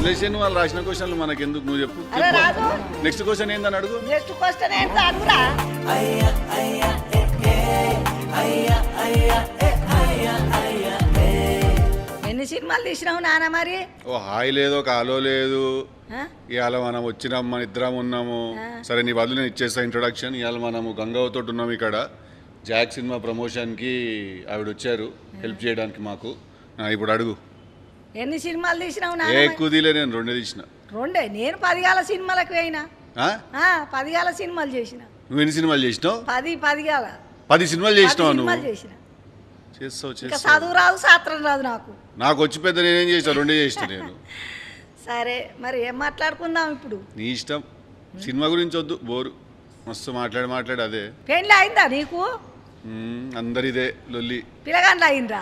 వదిలేసాను వాళ్ళు రాసిన క్వశ్చన్లు మనకి ఎందుకు నువ్వు చెప్పు అరే రాదు నెక్స్ట్ క్వశ్చన్ ఏందని అడుగు నెక్స్ట్ క్వశ్చన్ ఏంటో అడుగురా ఎన్ని సినిమాలు తీసినావు నాన్న మరి ఓ హాయ్ లేదు ఒక ఆలో లేదు ఆ? ఇవాళ మనం వచ్చినాం మన ఇద్దరం ఉన్నాము సరే నీ బదులు నేను ఇచ్చేస్తా ఇంట్రొడక్షన్ ఇవాళ మనము గంగావతో ఉన్నాము ఇక్కడ జాక్ సినిమా ప్రమోషన్కి ఆవిడ వచ్చారు హెల్ప్ చేయడానికి మాకు ఇప్పుడు అడుగు ఎన్ని సినిమాలు తీసినావు ఏ నాన్న కుదిలే నేను రెండే తీసిన రెండే నేను 10 గాల సినిమాలకు పోయినా ఆ? 10 గాల సినిమాలు చేసిన నువ్వు ఎన్ని సినిమాలు చేసినావు 10 గాల 10 సినిమాలు చేసినావు నువ్వు సినిమాలు చేసిన చేస్తావు ఇంకా చేస్తావు చదువు రాదు శాస్త్రం రాదు నాకు నాకు వచ్చి పెద్ద నేనేం చేస్తాను రెండే చేసిన నేను సరే మరి ఏం మాట్లాడుకుందాం ఇప్పుడు నీ ఇష్టం సినిమా గురించి వద్దు బోరు మస్తు మాట్లాడి అదే పెళ్ళి అయిందా నీకు అందరిదే లొల్లి పిల్లగాండ్లు అయిందా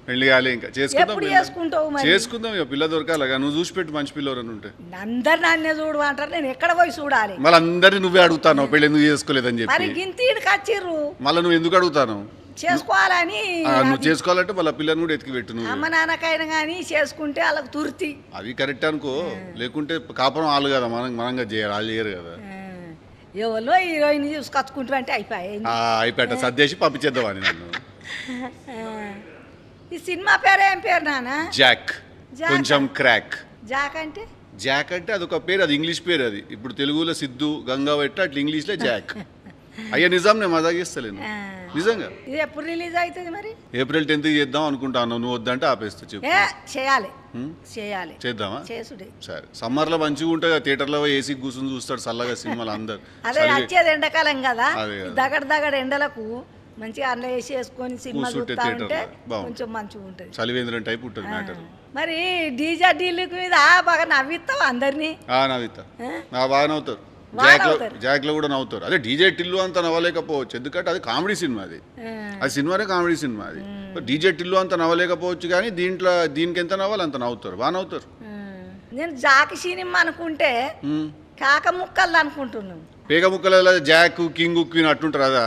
పెళ్లి కాలే ఇంకా చేసుకుందాం ఎప్పుడు పెళ్లి. చేసుకుంటావు మరి చేసుకుందాం ఇక పిల్ల దొరకాలగా నువ్వు చూసి పెట్టు మంచి పిల్లవరని ఉంటే అందరు నన్నే చూడు అంటారు నేను ఎక్కడ పోయి చూడాలి మళ్ళీ అందరినీ నువ్వే అడుగుతాను పెళ్లి ఎందుకు చేసుకోలేదని మరి చెప్పి గింతీడికి వచ్చిర్రు మళ్ళీ నువ్వు ఎందుకు అడుగుతాను చేసుకోవాలని నువ్వు చేసుకోవాలంటే మళ్ళీ పిల్లని కూడా ఎతికి పెట్టు నువ్వు అమ్మ నాన్నకైనా కానీ చేసుకుంటే వాళ్ళకి తుర్తి అవి కరెక్ట్ అనుకో లేకుంటే కాపురం వాళ్ళు కదా మనంగా చేయాలి వాళ్ళు చేయరు కదా ఎవరో హీరోయిన్ చూసుకొచ్చుకుంటూ అంటే అయిపోయాయి అయిపోయాట సర్దేసి పంపించేద్దామని నన్ను ఈ సినిమా పేరు ఏం పేరు నాన్న జాక్ జాక్. కొంచెం క్రాక్ జాక్ అంటే జాక్ అంటే అదొక పేరు అది ఇంగ్లీష్ పేరు అది ఇప్పుడు తెలుగులో సిద్ధు గంగా పెట్ట అట్లా ఇంగ్లీష్లో జాక్ అయ్యా నిజం నేను మజాక్ చేస్తలేను ఆ. నిజంగా ఇది ఎప్పుడు రిలీజ్ అవుతుంది మరి ఏప్రిల్ 10th చేద్దాం అనుకుంటాను నువ్వు వద్దంటే ఆపేస్తా చెప్పు ఏ చేయాలి హ్మ్? చేయాలి చేద్దామా చేసుడే సరే సమ్మర్లో మంచిగా ఉంటుంది కదా థియేటర్లో ఏసీ కూర్చొని చూస్తాడు చల్లగా సినిమాలు అందరు అదే వచ్చేది ఎండాకాలం కదా అదే కదా. దగడ ఎండలకు మంచిగా అందులో వేసి వేసుకొని సినిమా కూర్చుంటే చూస్తా ఉంటే థియేటర్లో బాగుంటుంది. కొంచెం మంచిగా ఉంటుంది చలివేంద్రం టైప్ ఉంటుంది మ్యాటర్ మరి డీజే డీలుక్ మీద బాగా నవ్విస్తావు అందరినీ నవ్వుతా ఆ? బాగా నవ్వుతారు బాగా జాక్లో నవ్వుతారు. జాక్లో కూడా నవ్వుతారు అదే డీజే టిల్లు అంత నవ్వలేకపోవచ్చు ఎందుకంటే అది కామెడీ సినిమా అది ఆ. అది సినిమానే కామెడీ సినిమా అది డీజే టిల్లు అంత నవ్వలేకపోవచ్చు కానీ దీనికి ఎంత నవ్వాలి అంత నవ్వుతారు బాగా నవ్వుతారు ఆ. నేను జాకి సినిమా అనుకుంటే హ్మ్. కాక ముక్కలు అనుకుంటున్నాను పేగ ముక్కల జాక్ కింగ్ క్వీన్ అట్టుంటారు కదా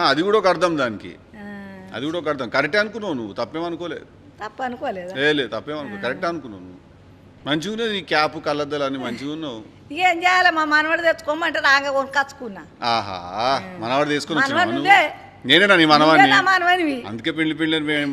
అది కూడా ఒక అర్థం దానికి ఆ. అది కూడా ఒక అర్థం కరెక్టే అనుకున్నావు నువ్వు తప్పేమనుకోలేదు తప్ప అనుకోలేదా లేదు తప్పేమనుకో కరెక్ట్ అనుకున్నావు నువ్వు మంచిగా ఉన్నది నీ క్యాప్ కళ్ళద్దాలు అన్ని మంచిగా ఉన్నావు ఇక ఏం చేయాలి మా మనవడు తెచ్చుకోమంటే రాగా కొనుకొచ్చుకున్నా ఆహా మనవాడు తీసుకొని మనవడు వచ్చినావు నువ్వే. నేనేనా నీ నువ్వే మనవాడిని నా మనవనివి అందుకే పెళ్లి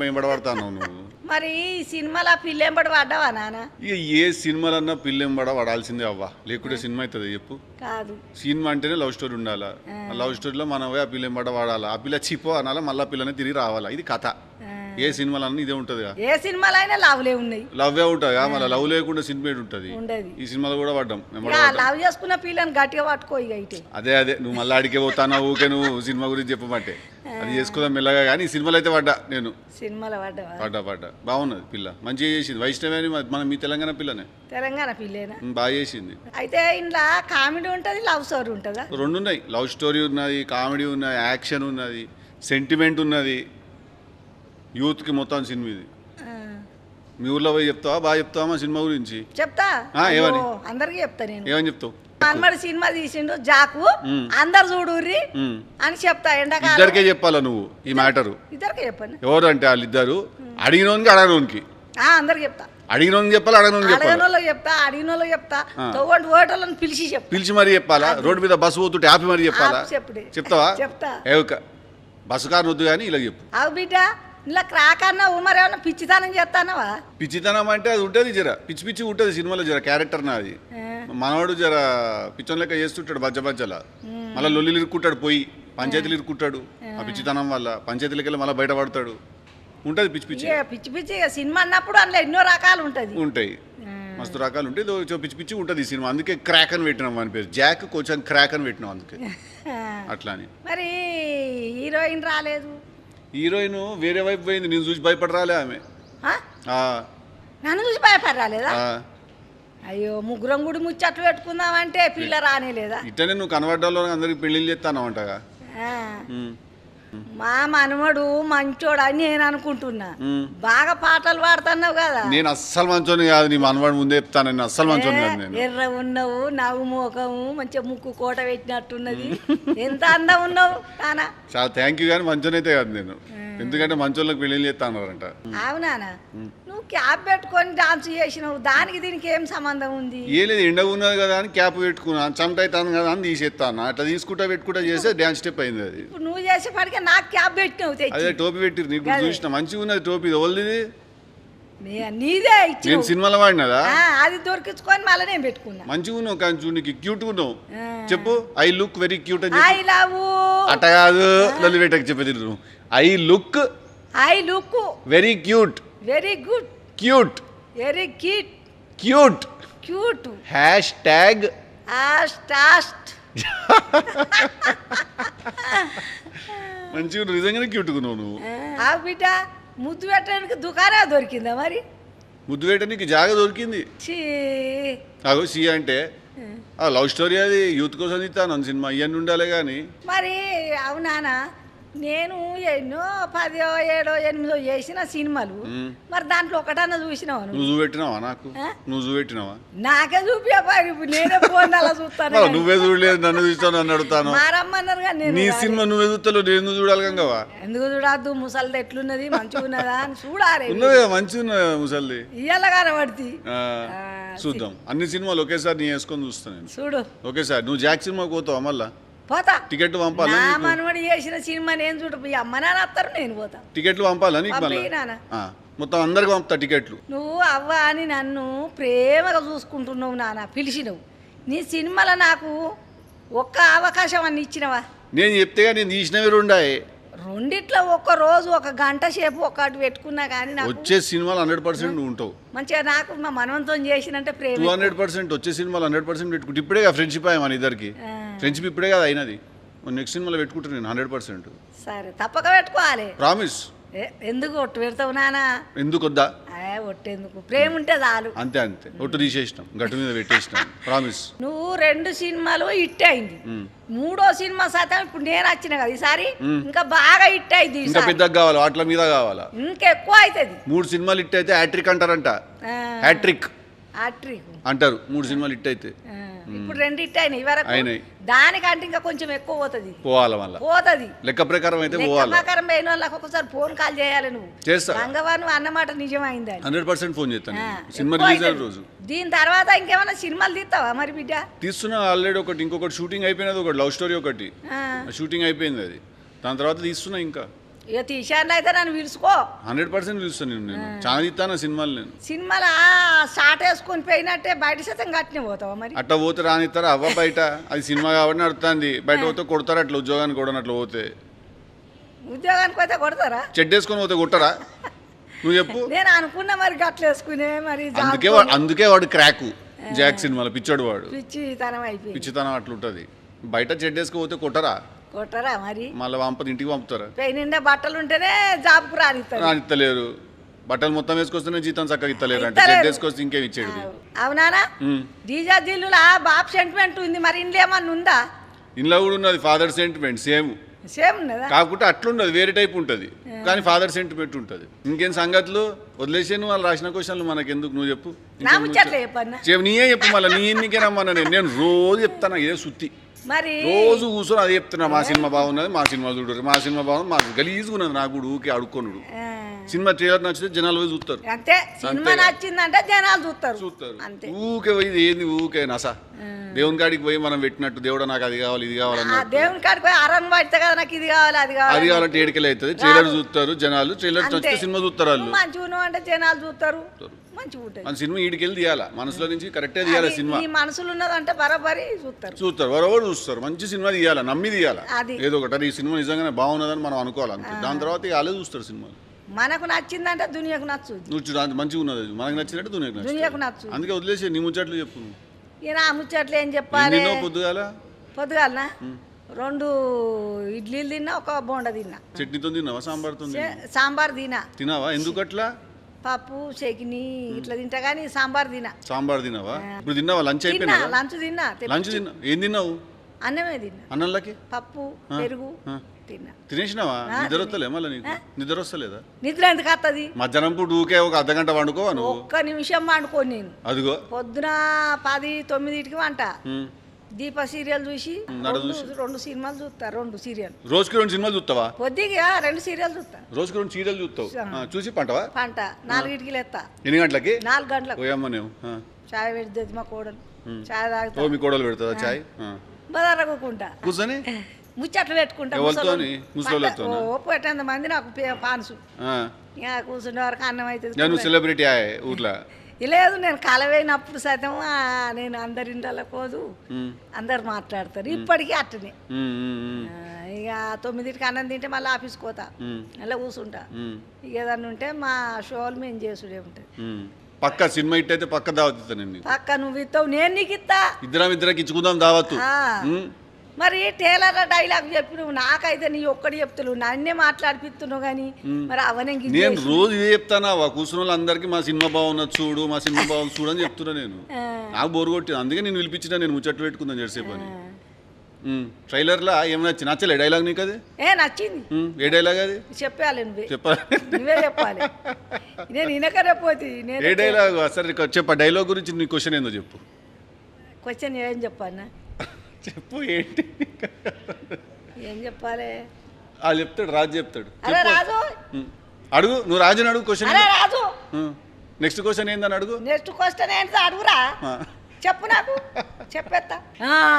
వెంబడబడతాను నువ్వు మరి ఈ సినిమాలో ఆ పిల్ల ఎంబడి పడ్డావా నాన్న ఇక ఏ సినిమాలన్నా పిల్లెంబడ పడాల్సిందే అవ్వా లేకుంటే సినిమా అవుతుంది చెప్పు కాదు సినిమా అంటేనే లవ్ స్టోరీ ఉండాలా ఆ లవ్ స్టోరీలో మనం పోయి ఆ పిల్లెంబడ వాడాలా ఆ పిల్ల చిపో అనాలా మళ్ళీ పిల్లనే తిరిగి రావాలా ఇది కథ ఆ. ఏ సినిమాలన్నా ఇదే ఉంటుందిగా ఏ సినిమాలో అయినా లవ్లే ఉన్నాయి లవ్వే ఉంటుంది మళ్ళీ లవ్ లేకుండా సినిమా ఉంటుంది ఉండదు ఈ సినిమాలో కూడా పడ్డాం ఇక లవ్ చేసుకున్న పిల్లని గట్టిగా పట్టుకో ఇక అయితే అదే నువ్వు మళ్ళీ అడిగే పోతానా ఊకే నువ్వు సినిమా గురించి చెప్పమంటే అది చేసుకుందాం మెల్లగా కానీ ఈ సినిమాలో అయితే పడ్డా నేను సినిమాలో పడ్డావా పడ్డా బాగున్నది పిల్ల మంచిగా చేసింది వైష్ణవి అని మన మీ తెలంగాణ పిల్లనే తెలంగాణ పిల్లేనా బాగా చేసింది అయితే ఇంట్లో కామెడీ ఉంటుంది లవ్ స్టోరీ ఉంటుందా రెండు ఉన్నాయి లవ్ స్టోరీ ఉన్నది కామెడీ ఉన్నది యాక్షన్ ఉన్నది సెంటిమెంట్ ఉన్నది యూత్కి మొత్తం సినిమా ఇది ఆ. మీ ఊర్లో పోయి చెప్తావా బాగా చెప్తావా మా సినిమా గురించి చెప్తా ఏమని? అయ్యో, అందరికీ చెప్తా నేను ఏమని చెప్తావు మన్మడి సినిమా తీసిండు జాకు అందరు చూడుర్రి ఉమ్. అని చెప్తా ఎండాకాలం ఇద్దరికే చెప్పాలా నువ్వు ఈ మ్యాటరు ఇద్దరికే చెప్పండి ఎవరు అంటే వాళ్ళిద్దరు అడిగినోనికి అడగనోనికి అందరికి చెప్తా అడిగినోనికి చెప్పాలి అడగనోనికి చెప్పాలి అడగనోళ్ళకి చెప్తా అడిగినోళ్ళకి చెప్తా తోగంటి ఓటర్లను పిలిచి చెప్తా పిలిచి మరీ చెప్పాలా రోడ్డు మీద బస్సు పోతుంటే ఆపి మరీ చెప్పాలా చెప్పుడే చెప్తావా చెప్తా బస్సు కారు వద్దు కానీ ఇలా చెప్పు అవు బిడ్డ ఇలా క్రాక్ అన్నా ఉమరేమన్నా పిచ్చితనం చేస్తానవా పిచ్చితనం అంటే అది ఉంటుంది జర పిచ్చి ఉంటుంది సినిమాలో జర క్యారెక్టర్ నాది మనవాడు జర పిచ్చం లెక్క చేస్తుంటాడు బజ్జలా మళ్ళీ లొల్లిలు ఇరుక్కుంటాడు పోయి పంచాయతీలు ఇరుక్కుంటాడు ఆ పిచ్చితనం వల్ల పంచాయతీలకి వెళ్ళి మళ్ళీ బయటపడతాడు ఉంటుంది పిచ్చి పిచ్చి ఇక పిచ్చి పిచ్చి ఇక సినిమా అన్నప్పుడు అందులో ఎన్నో రకాలు ఉంటుంది ఉంటాయి మస్తు రకాలు ఉంటాయి పిచ్చి పిచ్చి ఉంటుంది ఈ సినిమా అందుకే క్రాక్ అని పెట్టినాం అని పేరు జాక్ కొంచెం క్రాక్ అని పెట్టినాం అందుకే అట్లా అని మరి హీరోయిన్ రాలేదు హీరోయిన్ వేరే వైపు పోయింది నేను చూసి భయపడరాలే ఆమె ఆ? ఆ, నన్ను చూసి భయపడి రాలేదా ఆ. అయ్యో ముగ్గురం గుడి ముచ్చట్లు పెట్టుకుందామంటే పిల్ల రానేలేదా ఇట్టనే నువ్వు కనబడ్డాలో అందరికి పెళ్లిళ్ళు చేస్తాను అంటగా ఆ. మా మనవడు మంచోడు అని నేను అనుకుంటున్నా బాగా పాటలు పాడుతున్నావు కదా నేను అస్సలు మంచోని కాదు నీ మనవాడు ముందే చెప్తాను నేను అస్సలు మంచోని కాదు నేను ఎర్ర ఉన్నావు నవ్వు మోకము మంచిగా ముక్కు కోట పెట్టినట్టున్నది ఎంత అందం ఉన్నావు నానా చాలా థ్యాంక్ యూ కానీ మంచోని అయితే కాదు నేను ఎందుకంటే మంచోళ్ళకి పెళ్లిళ్ళు చేస్తా అన్నారంట అవునానా నువ్వు నువ్వు క్యాప్ పెట్టుకొని డాన్స్ చేసినావు దానికి దీనికి ఏం సంబంధం ఉంది? ఏ లేదు ఎండగా ఉన్నది కదా అని క్యాప్ పెట్టుకున్నాను, చెమట అవుతాను కదా అని తీసేస్తాను. అట్లా తీసుకుంటా పెట్టుకుంటా చేస్తే డ్యాన్స్ స్టెప్ అయింది అది. ఇప్పుడు నువ్వు చేసేపాటికే నాకు క్యాప్ పెట్టినావు తెచ్చి. అదే టోపీ పెట్టిరు నీకు చూసిన మంచిగా ఉన్నది టోపీ. ఓల్ది నీదే ఇచ్చి నేను సినిమాలో వాడినదా? అది దొరికించుకొని మళ్ళీ నేను పెట్టుకున్నా. మంచిగా ఉన్నావు కానీ చూడు నీకు క్యూట్ ఉన్నావు. చెప్పు ఐ లుక్ వెరీ క్యూట్ అని ఐ లవ్ అట్ట కాదు లొల్లి పెట్టకు చెప్పేది. I look very cute. Very good. Cute. Very cute. Cute. Cute. Hashtag స్టాస్ట్. మంచిగా నిజంగానే క్యూట్గా ఉన్నావు నువ్వు. ఆ బిడ్డ ముద్దు పెట్టడానికి దుకాణం దొరికిందా మరి? ముద్దు పెట్టడానికి జాగా దొరికింది. ఛీ. అగో సి అంటే లవ్ స్టోరీ అది యూత్ కోసం తీస్తాను సినిమా ఇవన్నీ ఉండాలి కానీ. మరి అవునానా నేను ఎన్నో 10, 7, 8 చేసిన సినిమాలు మరి దాంట్లో ఒకటన్నా చూసినావా? నువ్వు చూపెట్టినావా నాకు? నువ్వు చూపెట్టినావా? నాకే చూపించారు. ఇప్పుడు నేనే ఫోన్ అలా చూస్తాను. నువ్వే చూడలేదు నన్ను చూస్తాను నన్ను అడుగుతాను. మారమ్మన్నారు కానీ నేను నీ సినిమా నువ్వే చూస్తావు నేను చూడాలి కంగవా? ఎందుకు చూడద్దు? ముసలిది ఎట్లున్నది మంచిగా ఉన్నదా అని చూడాలి. ఉన్నది మంచిగా ఉన్నది ముసలిది. ఇయ్యాల కనబడి చూద్దాం. అన్ని సినిమాలు ఒకేసారి నీ వేసుకొని చూస్తాను నేను. చూడు ఒకేసారి. నువ్వు జాక్ సినిమాకి పోతావా మళ్ళా? పోతా. టికెట్లు పంపాలా? నా మనవడి చేసిన సినిమా నేను చూడ అమ్మ నాన్న వస్తారు నేను పోతా. టికెట్లు పంపాలా నీకు మళ్ళీ? మొత్తం అందరికి పంపుతా టికెట్లు. నువ్వు అవ్వ అని నన్ను ప్రేమగా చూసుకుంటున్నావు నాన్న, పిలిచినవు. నీ సినిమాలో నాకు ఒక్క అవకాశం అని ఇచ్చినవా? నేను చెప్తే నేను తీసినవి రెండాయి. రెండిట్లో ఒక్క రోజు 1 గంట సేపు ఒకటి పెట్టుకున్నా కానీ నాకు వచ్చే సినిమాలు 100% నువ్వు ఉంటావు. మంచిగా నాకు మా మనవంతో చేసినంటే ప్రేమ. 200% వచ్చే సినిమాలు 100% పెట్టుకుంటే ఇప్పుడే కదా ఫ్రెండ్షిప్ అయ్యా మన ఇద్దరికి. ఫ్రెండ్షిప్ ఇప్పుడే కదా అయినది. నెక్స్ట్ సినిమాలో పెట్టుకుంటాను నేను 100%. సరే తప్పక పెట్టుకోవాలి. ప్రామిస్. ఎందుకు ఒట్టు పెడతావు నానా? ఎందుకు వద్దా? ఒట్టేందుకు? ప్రేమ ఉంటే చాలు. అంతే అంతే. ఒట్టు తీసేసినాం, గట్టు మీద పెట్టేసినాం. ప్రామిస్. నువ్వు 2 సినిమాలు హిట్ అయింది. 3వ సినిమా శాతం ఇప్పుడు నేను వచ్చిన కదా ఈసారి ఇంకా బాగా హిట్ అయింది. ఇంకా పెద్దగా కావాలా? వాటిల మీద కావాలా? ఇంకెక్కువ అవుతుంది. 3 సినిమాలు హిట్ అయితే హ్యాట్రిక్ అంటారంట. హ్యాట్రిక్ అంటారు 3 సినిమాలు హిట్ అయితే. ఇప్పుడు 2 హిట్ అయినాయి వరకు. దానికంటే ఇంకా కొంచెం ఎక్కువ పోతుంది. పోవాలి మళ్ళీ పోతుంది. లెక్క ప్రకారం అయితే పోవాలి. ప్రకారం పోయిన వాళ్ళకి ఒకసారి ఫోన్ కాల్ చేయాలి. నువ్వు చేస్తా. గంగవాను అన్నమాట నిజమైంది. 100% ఫోన్ చేస్తాను సినిమా రిలీజ్ అయిన రోజు. దీని తర్వాత ఇంకేమైనా సినిమాలు తీస్తావా మరి బిడ్డ? తీస్తున్నా ఆల్రెడీ ఒకటి. ఇంకొకటి షూటింగ్ అయిపోయినది. ఒకటి లవ్ స్టోరీ ఒకటి షూటింగ్ అయిపోయింది అది. దాని తర్వాత తీస్తున్నా ఇంకా. ఇక తీసాను అయితే నన్ను పిలుచుకో. 100% పిలుస్తాను నేను. చాలా తీస్తాను సినిమాలు. నేను సినిమాలు షార్ట్ వేసుకొని పోయినట్టే బయట శాతం కట్టిన పోతావా మరి? అట్లా పోతే రానిస్తారా? అవ్వ బయట అది సినిమా కాబట్టి నడుతుంది. బయట పోతే కొడతారు. అట్లా ఉద్యోగానికి కూడా అట్లా పోతే. ఉద్యోగానికి పోతే కొడతారా? చెడ్డ వేసుకొని పోతే కొట్టరా? నువ్వు చెప్పు. నేను అనుకున్నా మరి గట్ల వేసుకునే మరి. అందుకే వాడు క్రాకు జాక్ సినిమాలో పిచ్చోడు వాడు. పిచ్చితనం అయిపోయింది. పిచ్చితనం అట్లుంటది. బయట చెడ్డ వేసుకుపోతే కొట్టరా? కొట్టరా మరి? మళ్ళీ ఇంటికి పంపుతారా? నిండా బట్టలు ఉంటేనే జాబ్కు రానిస్తలేరు. బట్టలు మొత్తం వేసుకొస్తేనే జీతం చక్కగా ఇస్తలేరు. అంటే చెడ్డ వేసుకొస్తే ఇంకేం ఇచ్చేది? అవునానా? డీజా దిల్లులా బాబు సెంటిమెంట్ ఉంది మరి. ఇంట్లో ఏమన్నా ఉందా? ఇంట్లో కూడా ఉన్నది ఫాదర్ సెంటిమెంట్. సేమ్ ఉన్నదా? కాకుంటే అట్లుండదు, వేరే టైప్ ఉంటుంది. కానీ ఫాదర్ సెంటిమెంట్ ఉంటుంది. ఇంకేం సంగతులు? వదిలేసాను వాళ్ళు రాసిన క్వశ్చన్లు మనకెందుకు? నువ్వు చెప్పు. నీయే చెప్పు. మళ్ళీ నీకే రమ్మన్నా నేను రోజు చెప్తాను ఇదే సుత్తి. మరి రోజు కూర్చొని అది చెప్తున్నా. మా సినిమా బాగున్నది, మా సినిమా చూడరు, మా సినిమా బాగుంది. మాకు గలీజ్గా ఉన్నది. నాకు కూడా ఊకే అడుక్కొనుడు. సినిమా ట్రైలర్ నచ్చితే జనాలు పోయి చూస్తారు. అంతే. సినిమా నచ్చిందంటే జనాలు చూస్తారు. ఊకే పోయి ఏంది ఊకే నసా. దేవుని కాడికి పోయి మనం పెట్టినట్టు దేవుడు నాకు అది కావాలి ఇది కావాలన్నా దేవుని కాడికి పోయి అరన్ పడితే కదా నాకు ఇది కావాలి అది కావాలి. అది కావాలంటే ఏడికెళ్ళి అవుతుంది. ట్రైలర్ చూస్తారు జనాలు. ట్రైలర్ నచ్చితే సినిమా చూస్తారు. వాళ్ళు మంచిగా అంటే జనాలు చూస్తారు. మన సినిమా ఈడికెళ్ళి తీయాలా, మనసులో నుంచి కరెక్టే తీయాలి. సినిమా మనసులో ఉన్నదంటే బరాబరి చూస్తారు. బరాబర్ చూస్తారు. మంచి సినిమా తీయాలా, నమ్మి తీయాలా. ఏదో ఒకటి ఈ సినిమా నిజంగానే బాగున్నదని మనం అనుకోవాలి. అంతే. దాని తర్వాత వాళ్ళే చూస్తారు సినిమాలు. మనకు నచ్చిందంటే దునియాకు నచ్చు. నువ్వు మంచిగా ఉన్నది మనకు నచ్చినట్టు దునియాకు నచ్చు. అందుకే వదిలేసి నీ ముచ్చట్లు చెప్పు. ఈయన ఆ ముచ్చట్లు ఏం చెప్పాలి? పొద్దుగాలనా 2 ఇడ్లీలు తిన్నా, 1 బోండా తిన్నా. చట్నీతో తిన్నావా? సాంబార్ తినావా? ఎందుకు అట్లా? పప్పు చట్నీ ఇట్లా తింటా కానీ సాంబార్ తినావా? ఇప్పుడు తిన్నావా? లంచ్ అయిపోయినా? లంచ్ తిన్నా. ఏం తిన్నావు? అన్నమే తిన్నా. అన్నంలోకి పప్పు పెరుగు తిన్నా. తినేసినావా? నిద్ర వస్తలే మళ్ళీ నీకు? నిద్ర వస్తలేదా? నిద్ర ఎందుకు వస్తుంది? మధ్యాహ్నం పూట ఊకే 1 అర్ధగంట వండుకోవా నువ్వు? 1 నిమిషం వండుకోను నేను. అదిగో పొద్దున 10, 9కి వంట. దీప సీరియల్ చూసి నడ రెండు సినిమాలు చూస్తా, 2 సీరియల్. రోజుకి 2 సినిమాలు చూస్తావా? పొద్దుగా 2 సీరియల్ చూస్తా. రోజుకి 2 సీరియల్ చూస్తావు. చూసి పంటవా? పంట 4కి లేస్తా. ఎన్ని గంటలకి? 4 గంటలకు. పోయమ్మ నువ్వు. చాయ్ పెడుతుంది మా కోడలు, చాయ్ తాగుతా. ఓ మీ కోడలు పెడుతుందా చాయ్? బదారకుంటా కూర్చొని ముచ్చట్లు పెట్టుకుంటా. ఎవరితోని? ముసలోళ్ళతో? ఓ 8 మంది నాకు పాన్సు. ఇక కూర్చుండే వరకు అన్నం అవుతుంది. నువ్వు సెలబ్రిటీ ఆయే ఊర్లో? లేదు, నేను కలవైనప్పుడు సైతం నేను అందరి ఇంట్లో పోదు, అందరు మాట్లాడతారు. ఇప్పటికీ అట్టనే. ఇక 9కి అన్నం తింటే మళ్ళీ ఆఫీస్కి పోతా, అలా కూర్చుంటా. ఇక ఏదన్నా ఉంటే మా షోలు మేము చేసుడే ఉంటుంది. పక్క సినిమా ఇట్ అయితే పక్క దావత్ నేను. పక్క నువ్వు ఇస్తావు, నేను నీకు ఇస్తా. ఇద్దరికి ఇచ్చుకుందాం దావత్తు. మరి టేలర్ డైలాగ్ చెప్పినావు, నాకైతే నీ ఒక్కడి చెప్తున్నావు, నన్నే మాట్లాడిపిస్తున్నావు. కానీ మరి అవనే నేను రోజు ఇదే చెప్తానా, కూర్చున్న వాళ్ళందరికీ మా సినిమా బాగున్నది చూడు, మా సినిమా బాగుంది చూడు అని చెప్తున్నా నేను. నాకు బోరు కొట్టి అందుకే నేను పిలిపించిన, నేను ముచ్చట్లు పెట్టుకుందాం చేసేపు అని. ట్రైలర్లో ఏం నచ్చలే డైలాగ్ నీకు? అది నచ్చింది. ఏ డైలాగ్ అది? చెప్పాలి నువ్వే. చెప్పాలి, నువ్వే చెప్పాలి. నేను ఇనకరేపోతే ఏ డైలాగ్? సరే చెప్ప, డైలాగ్ గురించి నీ క్వశ్చన్ ఏందో చెప్పు. క్వశ్చన్ ఏం చెప్పాలన్నా? చెప్పు ఏంటి? ఏం చెప్పాలి? వాళ్ళు చెప్తాడు, రాజు చెప్తాడు. అరే రాజు అడుగు, నువ్వు రాజుని అడుగు క్వశ్చన్. అరే రాజు, నెక్స్ట్ క్వశ్చన్ ఏందని అడుగు. నెక్స్ట్ క్వశ్చన్ ఏంటి అడుగురా, చెప్పు నాకు, చెప్పేస్తా.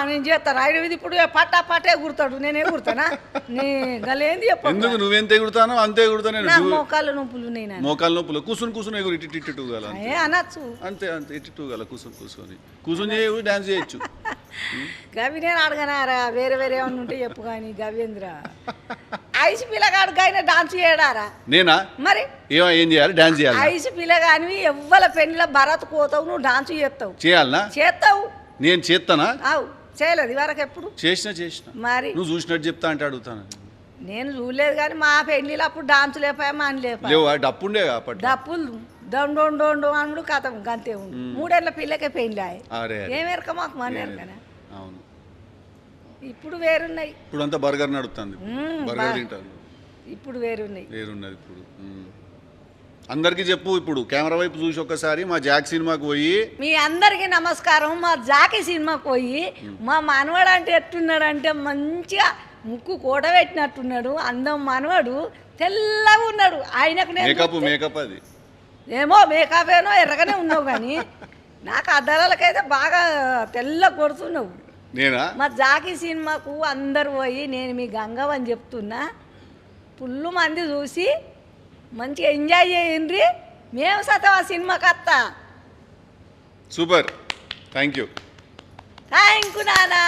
నేను చేస్తాను. ఇది ఇప్పుడు పట్టే గుర్తాడు, నేనే గుర్తానా? నీ గలేంది చెప్పు. ఎందుకు నువ్వెంత ఎగురుతానో అంతే ఎగురుతా నేను. మోకాళ్ళ నొప్పులు, నేను మోకాళ్ళ నొప్పులు. కూర్చుని ఎగురు, ఇటు గల అనొచ్చు. అంతే అంతే, ఇటు గల కూర్చొని చేయవు, డాన్స్ చేయొచ్చు. గవి నేను అడగనారా, వేరే వేరే ఏమన్నా ఉంటే చెప్పు. కానీ గవేంద్ర ఐసు పిల్లగాడు ఆయన డాన్స్ చేయడారా? నేనా? మరి ఏం చేయాలి? డాన్స్ చేయాలి. ఐసు పిల్లగానివి ఎవ్వల పెళ్ళిలో భరత్ కోతావు, నువ్వు డాన్స్ చేస్తావు. చేయాలనా? చేస్తావు. నేను చేస్తానా? అవు చేయలేదు ఇవరకు ఎప్పుడు? చేసిన. మరి నువ్వు చూసినట్టు చెప్తా అంటే అడుగుతాను. నేను చూడలేదు కానీ మా పెళ్ళిలో అప్పుడు డాన్స్ లేపాయా, అని లేపా. లేవా? డప్పుండే డప్పులు దొండో అనుడు కథం గంతే ఉండు. 3 ఏళ్ళ పిల్లకే పెళ్ళి ఏమెరక మాకు మన ఎరకనా. అవును, ఇప్పుడు వేరున్నాయి. ఇప్పుడు అంతా బర్గర్ నడుస్తుంది, బర్గర్ తింటారు. ఇప్పుడు వేరున్నది ఇప్పుడు. అందరికి చెప్పు, ఇప్పుడు కెమెరా వైపు చూసి ఒక్కసారి మా జాక్ సినిమాకి పోయి. మీ అందరికి నమస్కారం. మా జాకి సినిమాకి పోయి మా మనవాడు అంటే ఎట్టున్నాడంటే మంచిగా ముక్కు కూడబెట్టినట్టున్నాడు, అందం మనవాడు, తెల్లగా ఉన్నాడు. ఆయనకు మేకప్ అది ఏమో మేకప్ ఏనో ఎర్రగానే ఉన్నావు, కానీ నాకు అద్దాలకైతే బాగా తెల్ల కొడుతున్నావు. నేనా? మా జాకి సినిమాకు అందరు పోయి, నేను మీ గంగవ్ అని చెప్తున్నా, ఫుల్ మంది చూసి మంచిగా ఎంజాయ్ చేయండి. మేము సతం ఆ సినిమాకి వస్తా. సూపర్, థ్యాంక్ యూ నానా.